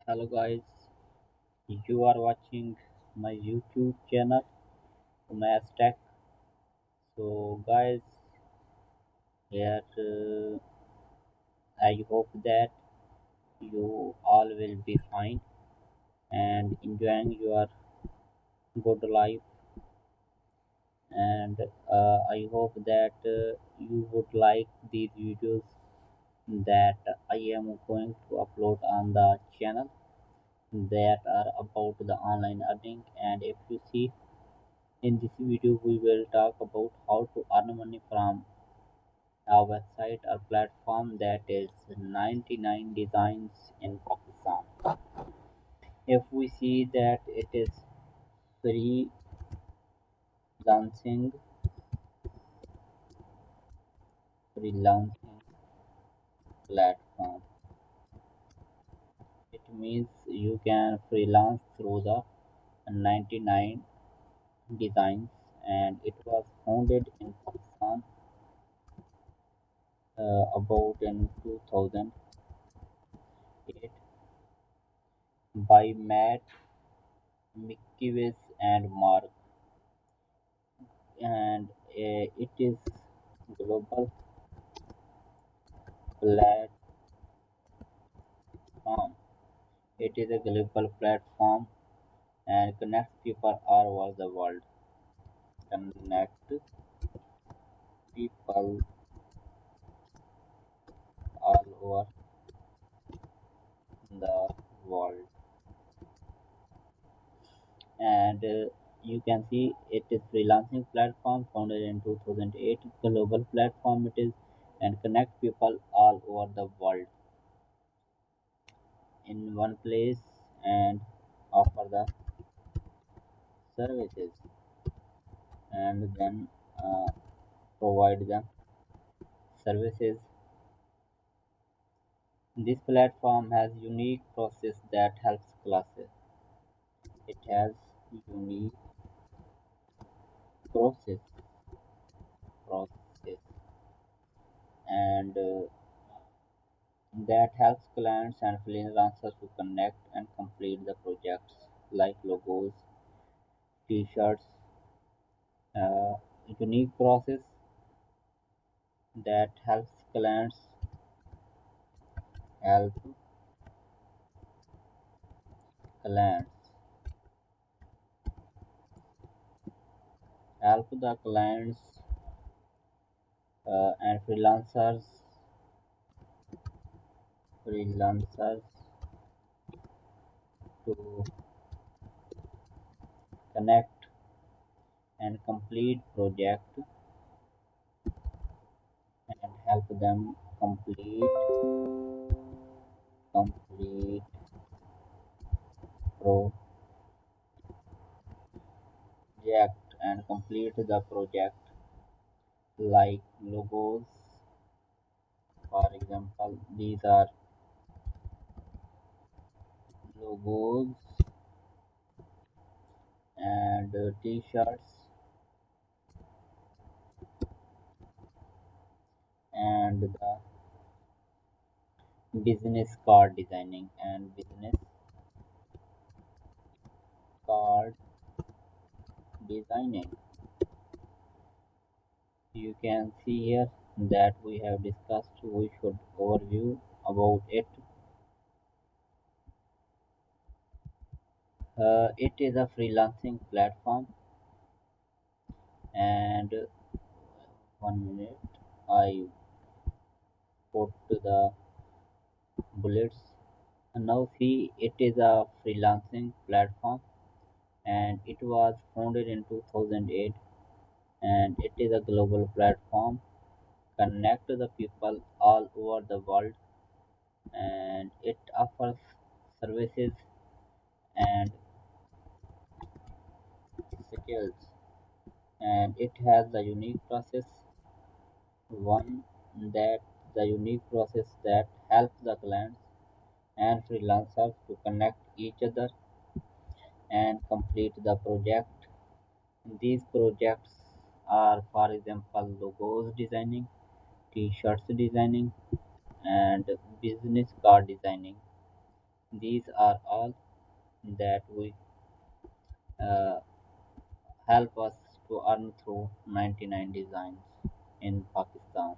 Hello guys, you are watching my YouTube channel Umayas Tech. So guys, here I hope that you all will be fine and enjoying your good life, and I hope that you would like these videos that I am going to upload on the channel that are about the online earning. And if you see, in this video we will talk about how to earn money from a website or platform that is 99 designs in Pakistan. If we see that it is freelancing freelancing platform, it means you can freelance through the 99 designs, and it was founded in Pakistan about in 2008 by Matt McKeevis and Mark, and it is global platform. It is a global platform and connects people all over the world. Connect people all over the world, and you can see it is freelancing platform founded in 2008. Global platform it is, and connect people all over the world in one place and offer the services, and then provide the services. This platform has unique process that helps classes. It has unique process process and that helps clients and freelancers to connect and complete the projects like logos, t-shirts. Unique process that help clients help the clients and freelancers to connect and complete project, and help them complete project and complete the project like logos. For example, these are logos and t-shirts and the business card designing and business card designing. You can see here that we have discussed. We should overview about it. It is a freelancing platform, and 1 minute I put the bullets. Now see, it is a freelancing platform, and it was founded in 2008, and it is a global platform connect the people all over the world, and it offers services and skills, and it has the unique process one that the unique process that helps the clients and freelancers to connect each other and complete the project. These projects are, for example, logos designing, t-shirts designing, and business card designing. These are all that we uh, help us to earn through 99 designs in Pakistan.